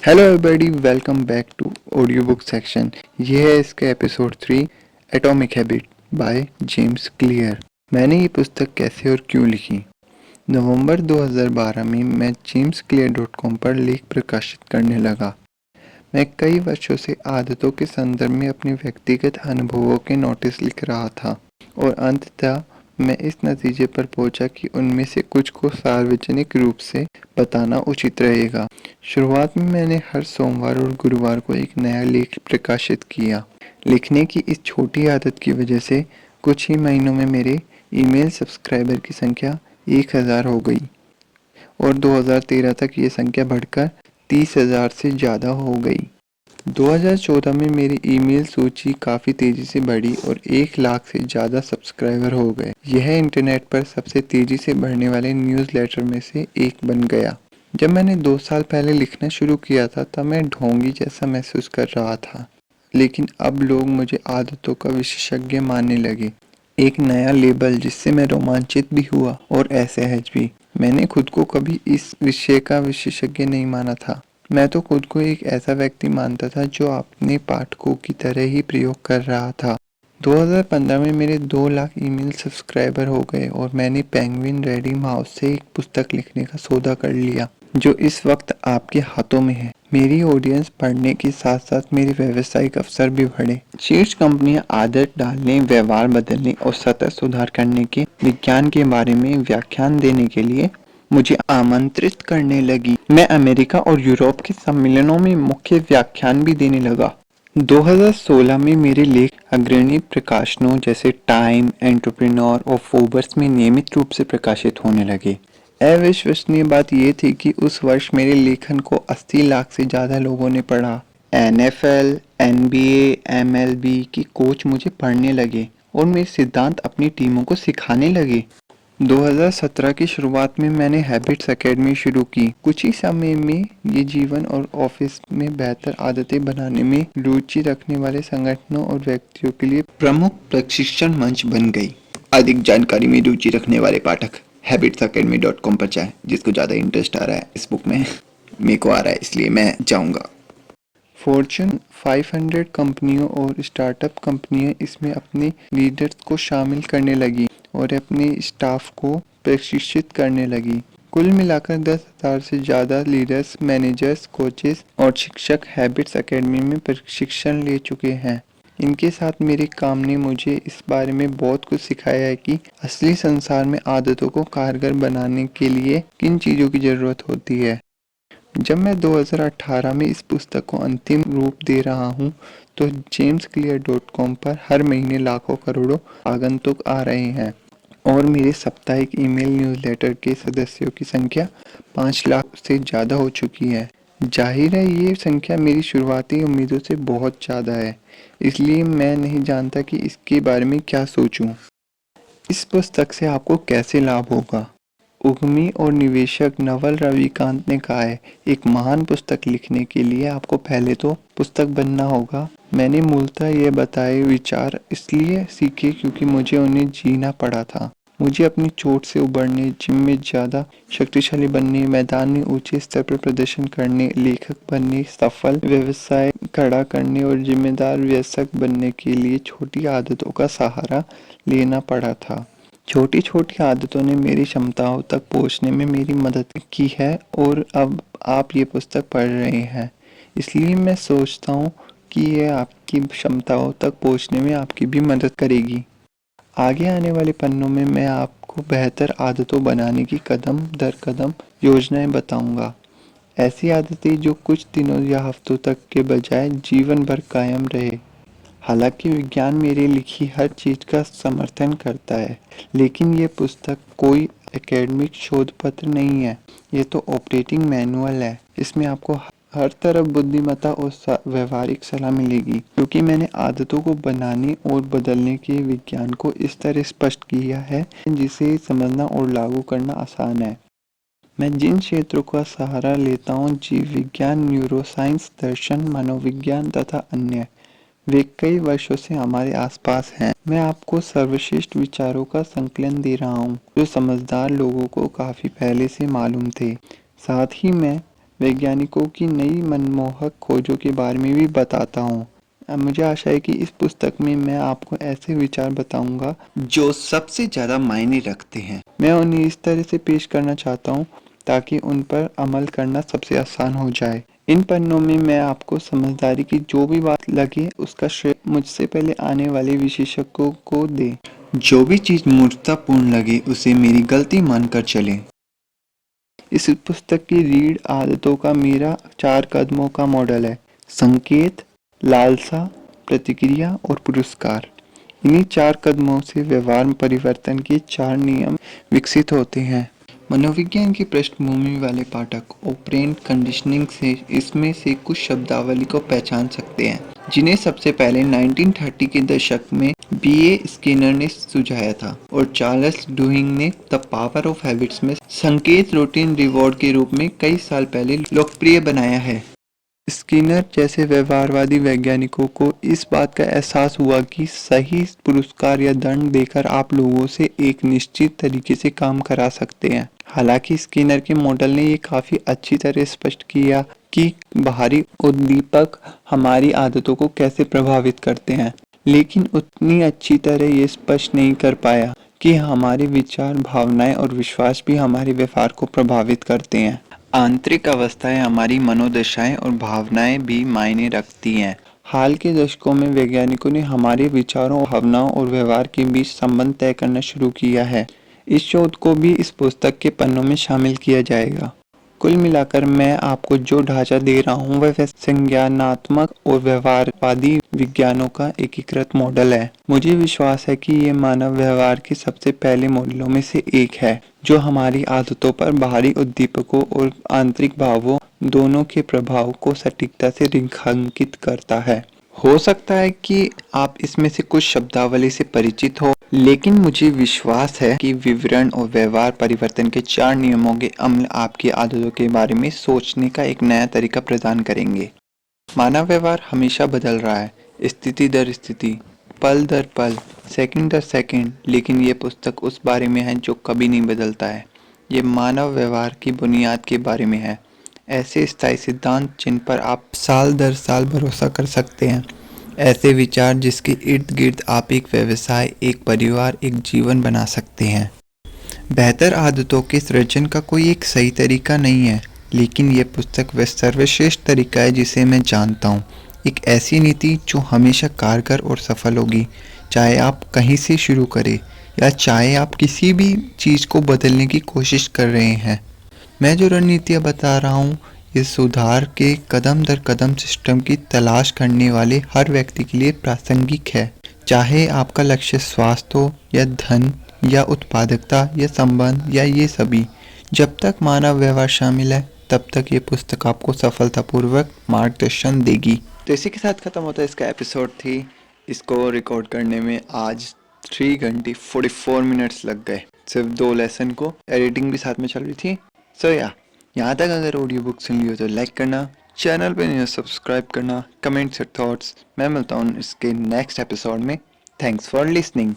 Hello everybody, welcome back to audio book section. ये है इसका episode 3, atomic habit by James Clear. मैंने ये पुस्तक कैसे और क्यों लिखी। नवंबर 2012 में मैं jamesclear.com पर लेख प्रकाशित करने लगा। मैं कई वर्षों से आदतों के संदर्भ में अपने व्यक्तिगत अनुभवों के नोटिस लिख रहा था और अंततः मैं इस नतीजे पर पहुंचा कि उनमें से कुछ को सार्वजनिक रूप से बताना उचित रहेगा। शुरुआत में मैंने हर सोमवार और गुरुवार को एक नया लेख प्रकाशित किया। लिखने की इस छोटी आदत की वजह से कुछ ही महीनों में मेरे ईमेल सब्सक्राइबर की संख्या 1000 हो गई और 2013 तक ये संख्या बढ़कर 30,000 से ज़्यादा हो गई। 2014 में मेरी ईमेल सूची काफ़ी तेज़ी से बढ़ी और 1 लाख से ज़्यादा सब्सक्राइबर हो गए। यह इंटरनेट पर सबसे तेज़ी से बढ़ने वाले न्यूज़लेटर में से एक बन गया। जब मैंने 2 साल पहले लिखना शुरू किया था तब मैं ढोंगी जैसा महसूस कर रहा था, लेकिन अब लोग मुझे आदतों का विशेषज्ञ मानने लगे। एक नया लेबल जिससे मैं रोमांचित भी हुआ और असहज भी। मैंने खुद को कभी इस विषय का विशेषज्ञ नहीं माना था। मैं तो खुद को एक ऐसा व्यक्ति मानता था जो अपने पाठकों की तरह ही प्रयोग कर रहा था। 2015 में मेरे 2 लाख ईमेल सब्सक्राइबर हो गए और मैंने पेंगुइन रीडिंग हाउस से एक पुस्तक लिखने का सौदा कर लिया, जो इस वक्त आपके हाथों में है। मेरी ऑडियंस बढ़ने के साथ साथ मेरे व्यावसायिक अवसर भी बढ़े। शीर्ष कंपनियां आदत डालने, व्यवहार बदलने और सतत सुधार करने के विज्ञान के बारे में व्याख्यान देने के लिए मुझे आमंत्रित करने लगी। मैं अमेरिका और यूरोप के सम्मेलनों में मुख्य व्याख्यान भी देने लगा। 2016 में मेरे लेख अग्रणी प्रकाशनों जैसे टाइम, एंटरप्रेन्योर और फोर्ब्स में नियमित रूप से प्रकाशित होने लगे। अविश्वसनीय बात यह थी कि उस वर्ष मेरे लेखन को 80 लाख से ज़्यादा लोगों ने पढ़ा। NFL, NBA, MLB की कोच मुझे पढ़ने लगे और मेरे सिद्धांत अपनी टीमों को सिखाने लगे। 2017 की शुरुआत में मैंने हैबिट्स एकेडमी शुरू की। कुछ ही समय में ये जीवन और ऑफिस में बेहतर आदतें बनाने में रुचि रखने वाले संगठनों और व्यक्तियों के लिए प्रमुख प्रशिक्षण मंच बन गई। अधिक जानकारी में रुचि रखने वाले पाठक habitsacademy.com पर जाएं। जिसको ज़्यादा इंटरेस्ट आ रहा है इस बुक में, मेरे को आ रहा है इसलिए मैं जाऊंगा। फॉर्च्यून 500 कंपनियों और स्टार्टअप कंपनियां इसमें अपने लीडर्स को शामिल करने लगी और अपने स्टाफ को प्रशिक्षित करने लगी। कुल मिलाकर 10,000 से ज़्यादा लीडर्स, मैनेजर्स, कोचेस और शिक्षक हैबिट्स एकेडमी में प्रशिक्षण ले चुके हैं। इनके साथ मेरे काम ने मुझे इस बारे में बहुत कुछ सिखाया है कि असली संसार में आदतों को कारगर बनाने के लिए किन चीज़ों की ज़रूरत होती है। जब मैं 2018 में इस पुस्तक को अंतिम रूप दे रहा हूँ तो jamesclear.com पर हर महीने लाखों करोड़ों आगंतुक आ रहे हैं और मेरे साप्ताहिक ईमेल न्यूज़लेटर के सदस्यों की संख्या 5 लाख से ज़्यादा हो चुकी है। जाहिर है ये संख्या मेरी शुरुआती उम्मीदों से बहुत ज़्यादा है, इसलिए मैं नहीं जानता कि इसके बारे में क्या सोचूं। इस पुस्तक से आपको कैसे लाभ होगा। उद्यमी और निवेशक नवल रविकांत ने कहा है, एक महान पुस्तक लिखने के लिए आपको पहले तो पुस्तक बनना होगा। मैंने मूलतः ये बताए विचार इसलिए सीखे क्योंकि मुझे उन्हें जीना पड़ा था। मुझे अपनी चोट से उबरने, जिम में ज़्यादा शक्तिशाली बनने, मैदान में ऊंचे स्तर पर प्रदर्शन करने, लेखक बनने, सफल व्यवसाय खड़ा करने और जिम्मेदार वयस्क बनने के लिए छोटी आदतों का सहारा लेना पड़ा था। छोटी छोटी आदतों ने मेरी क्षमताओं तक पहुंचने में मेरी मदद की है और अब आप ये पुस्तक पढ़ रहे हैं, इसलिए मैं सोचता हूँ कि यह आपकी क्षमताओं तक पहुंचने में आपकी भी मदद करेगी। आगे आने वाले पन्नों में मैं आपको बेहतर आदतों बनाने की कदम दर कदम योजनाएं बताऊंगा। ऐसी आदतें जो कुछ दिनों या हफ्तों तक के बजाय जीवन भर कायम रहे। हालांकि विज्ञान मेरी लिखी हर चीज का समर्थन करता है, लेकिन ये पुस्तक कोई एकेडमिक शोध पत्र नहीं है। ये तो ऑपरेटिंग मैनुअल है। इसमें आपको हर तरफ बुद्धिमत्ता और व्यवहारिक सलाह मिलेगी, क्योंकि मैंने आदतों को बनाने और बदलने के विज्ञान को इस तरह स्पष्ट किया है जिसे समझना और लागू करना आसान है। मैं जिन क्षेत्रों का सहारा लेता हूँ, जीव विज्ञान, न्यूरोसाइंस, दर्शन, मनोविज्ञान तथा अन्य, वे कई वर्षों से हमारे आसपास हैं। मैं आपको सर्वश्रेष्ठ विचारों का संकलन दे रहा हूँ जो समझदार लोगों को काफी पहले से मालूम थे। साथ ही मैं वैज्ञानिकों की नई मनमोहक खोजों के बारे में भी बताता हूँ। मुझे आशा है कि इस पुस्तक में मैं आपको ऐसे विचार बताऊंगा जो सबसे ज़्यादा मायने रखते हैं। मैं उन्हें इस तरह से पेश करना चाहता हूँ ताकि उन पर अमल करना सबसे आसान हो जाए। इन पन्नों में मैं आपको समझदारी की जो भी बात लगे उसका श्रेय मुझसे पहले आने वाले विशेषज्ञों को दे। जो भी चीज़ मूर्खतापूर्ण लगे उसे मेरी गलती मानकर चलें। इस पुस्तक की रीढ़ आदतों का मेरा 4 कदमों का मॉडल है। संकेत, लालसा, प्रतिक्रिया और पुरस्कार। इन्हीं 4 कदमों से व्यवहार में परिवर्तन के 4 नियम विकसित होते हैं। मनोविज्ञान की पृष्ठभूमि वाले पाठक ऑपरेंट कंडीशनिंग से इसमें से कुछ शब्दावली को पहचान सकते हैं, जिन्हें सबसे पहले 1930 के दशक में B.A. स्किनर ने सुझाया था और चार्ल्स डुहिंग ने द पावर ऑफ हैबिट्स में संकेत रूटीन रिवॉर्ड के रूप में कई साल पहले लोकप्रिय बनाया है। स्किनर जैसे व्यवहारवादी वैज्ञानिकों को इस बात का एहसास हुआ कि सही पुरस्कार या दंड देकर आप लोगों से एक निश्चित तरीके से काम करा सकते हैं। हालांकि स्किनर के मॉडल ने ये काफी अच्छी तरह स्पष्ट किया कि बाहरी उद्दीपक हमारी आदतों को कैसे प्रभावित करते हैं, लेकिन उतनी अच्छी तरह ये स्पष्ट नहीं कर पाया कि हमारे विचार, भावनाएं और विश्वास भी हमारे व्यवहार को प्रभावित करते हैं। आंतरिक अवस्थाएं हमारी मनोदशाएं और भावनाएं भी मायने रखती हैं। हाल के दशकों में वैज्ञानिकों ने हमारे विचारों, भावनाओं और व्यवहार के बीच संबंध तय करना शुरू किया है। इस शोध को भी इस पुस्तक के पन्नों में शामिल किया जाएगा। कुल मिलाकर मैं आपको जो ढांचा दे रहा हूँ वह संज्ञानात्मक और व्यवहारवादी विज्ञानों का एकीकृत मॉडल है। मुझे विश्वास है कि ये मानव व्यवहार के सबसे पहले मॉडलों में से एक है, जो हमारी आदतों पर बाहरी उद्दीपकों और आंतरिक भावों दोनों के प्रभाव को सटीकता से रेखांकित करता है। हो सकता है कि आप इसमें से कुछ शब्दावली से परिचित हो, लेकिन मुझे विश्वास है कि विवरण और व्यवहार परिवर्तन के 4 नियमों के अमल आपकी आदतों के बारे में सोचने का एक नया तरीका प्रदान करेंगे। मानव व्यवहार हमेशा बदल रहा है, स्थिति दर स्थिति, पल दर पल, सेकंड दर सेकंड, लेकिन ये पुस्तक उस बारे में है जो कभी नहीं बदलता है। ये मानव व्यवहार की बुनियाद के बारे में है, ऐसे स्थायी सिद्धांत जिन पर आप साल दर साल भरोसा कर सकते हैं, ऐसे विचार जिसके इर्द गिर्द आप एक व्यवसाय, एक परिवार, एक जीवन बना सकते हैं। बेहतर आदतों के सृजन का कोई एक सही तरीका नहीं है, लेकिन यह पुस्तक वह सर्वश्रेष्ठ तरीका है जिसे मैं जानता हूँ। एक ऐसी नीति जो हमेशा कारगर और सफल होगी, चाहे आप कहीं से शुरू करें या चाहे आप किसी भी चीज़ को बदलने की कोशिश कर रहे हैं। मैं जो रणनीतियाँ बता रहा हूँ, ये सुधार के कदम दर कदम सिस्टम की तलाश करने वाले हर व्यक्ति के लिए प्रासंगिक है। चाहे आपका लक्ष्य स्वास्थ्य हो या धन या उत्पादकता या संबंध या ये सभी, जब तक मानव व्यवहार शामिल है तब तक ये पुस्तक आपको सफलतापूर्वक मार्गदर्शन देगी। तो इसी के साथ ख़त्म होता है इसका एपिसोड 3। इसको रिकॉर्ड करने में आज 3 घंटे 44 मिनट्स लग गए, सिर्फ 2 लेसन को। एडिटिंग भी साथ में चल रही थी। यहाँ तक अगर ऑडियो बुक सुन ली हो तो लाइक करना, चैनल पे नहीं सब्सक्राइब करना, कमेंट्स और थॉट्स। मैं मिलता हूँ इसके नेक्स्ट एपिसोड में। Thanks for listening.